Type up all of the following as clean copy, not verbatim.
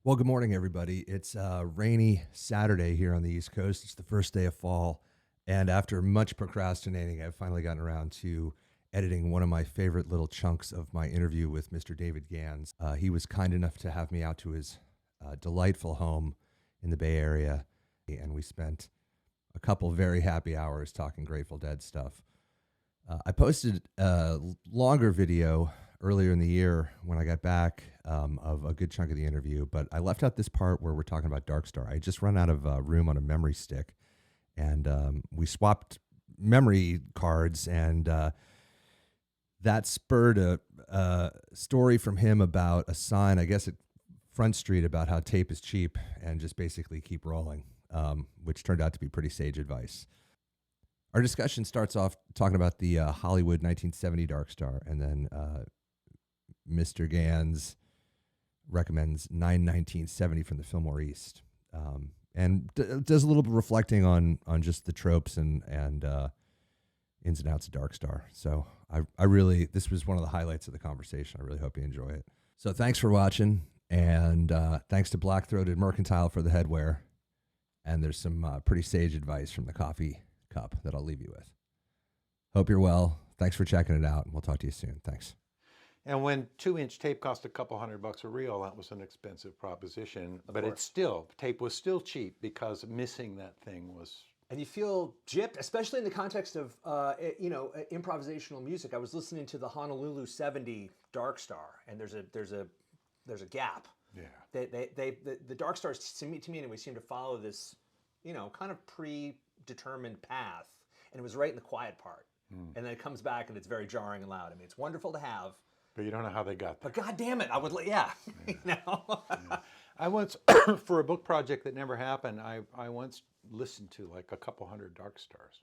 Well, good morning, everybody. It's a rainy Saturday here on the East Coast. It's the first day of fall. And after much procrastinating, I've finally gotten around to editing one of my favorite little chunks of my interview with Mr. David Gans. He was kind enough to have me out to his delightful home in the Bay Area. And we spent a couple very happy hours talking Grateful Dead stuff. I posted a longer video earlier in the year when I got back of a good chunk of the interview, but I left out this part where we're talking about Dark Star. I just run out of room on a memory stick, and we swapped memory cards, and that spurred a story from him about a sign, I guess at Front Street, about how tape is cheap and just basically keep rolling, which turned out to be pretty sage advice. Our discussion starts off talking about the Hollywood 1970 Dark Star, and then Mr. Gans recommends 9/19/70 from the Filmore East, and does a little bit of reflecting on just the tropes and ins and outs of Dark Star. So I really, this was one of the highlights of the conversation. I really hope you enjoy it. So thanks for watching, and thanks to Black-Throated Mercantile for the headwear. And there's some pretty sage advice from the coffee cup that I'll leave you with. Hope you're well. Thanks for checking it out, and we'll talk to you soon. Thanks. And when 2-inch tape cost a couple $100 a reel, that was an expensive proposition. But it's still, tape was still cheap because missing that thing was. And you feel gypped, especially in the context of improvisational music. I was listening to the Honolulu '70 Dark Star, and there's a gap. Yeah. The Dark Stars, to me anyway, seem to follow this, kind of predetermined path, and it was right in the quiet part. And then it comes back and it's very jarring and loud. I mean, it's wonderful to have. But you don't know how they got there. But God damn it, I would, yeah. Yeah. I once, for a book project that never happened, I once listened to like a couple hundred Dark Stars.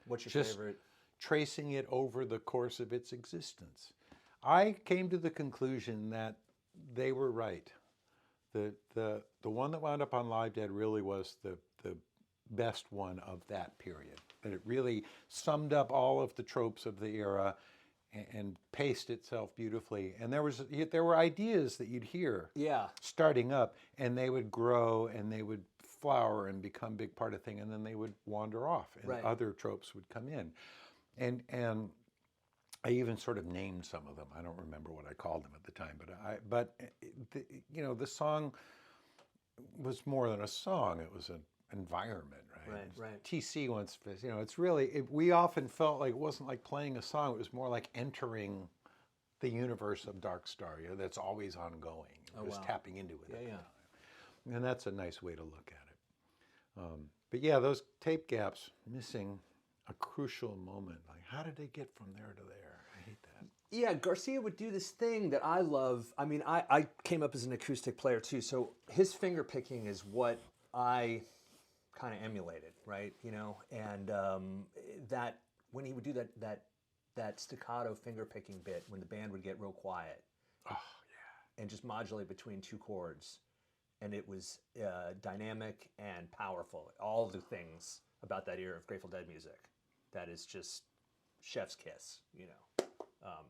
What's your Just favorite? Tracing it over the course of its existence. I came to the conclusion that they were right. The one that wound up on Live Dead really was the best one of that period. That it really summed up all of the tropes of the era and paced itself beautifully. And there were ideas that you'd hear starting up, and they would grow and they would flower and become a big part of the thing, and then they would wander off and other tropes would come in. And I even sort of named some of them. I don't remember what I called them at the time, but the song was more than a song. It was an environment, right? Right. TC once, it's really, we often felt like it wasn't like playing a song. It was more like entering the universe of Dark Star, that's always ongoing. Just tapping into it at the time. And that's a nice way to look at it. But yeah, those tape gaps, missing a crucial moment. Like, how did they get from there to there? I hate that. Yeah, Garcia would do this thing that I love. I mean, I came up as an acoustic player too, so his finger picking is what I kind of emulated, right? And that when he would do that staccato finger picking bit when the band would get real quiet, and just modulate between two chords, and it was dynamic and powerful. All the things about that era of Grateful Dead music, that is just chef's kiss,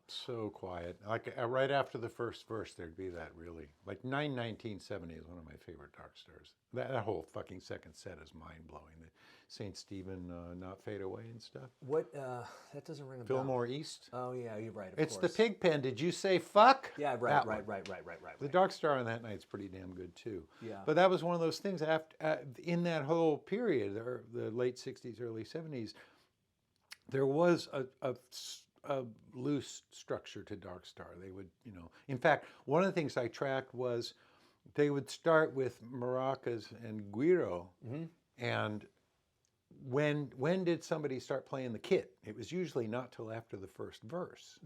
So quiet. Like right after the first verse, there'd be that really, like 9/19/70 is one of my favorite Dark Stars. That whole fucking second set is mind blowing. The St. Stephen Not Fade Away and stuff. What? That doesn't ring a bell. Fillmore East. Oh yeah, you're right. It's course. the pig pen. Did you say fuck? Yeah, right. The Dark Star on that night's pretty damn good too. Yeah. But that was one of those things after in that whole period, the late '60s, early '70s, there was a loose structure to Dark Star. They would, in fact, one of the things I tracked was they would start with maracas and guiro, and when did somebody start playing the kit? It was usually not till after the first verse.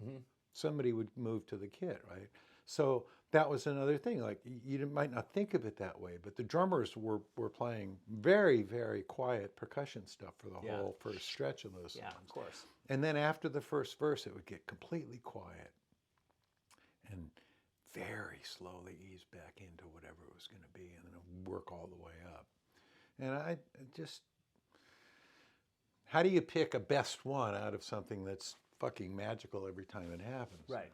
Somebody would move to the kit, right? So that was another thing. Like, you might not think of it that way, but the drummers were playing very, very quiet percussion stuff for the whole first stretch of those songs. Yeah, of course. And then after the first verse, it would get completely quiet and very slowly ease back into whatever it was going to be, and then it would work all the way up. And I just, how do you pick a best one out of something that's fucking magical every time it happens? Right.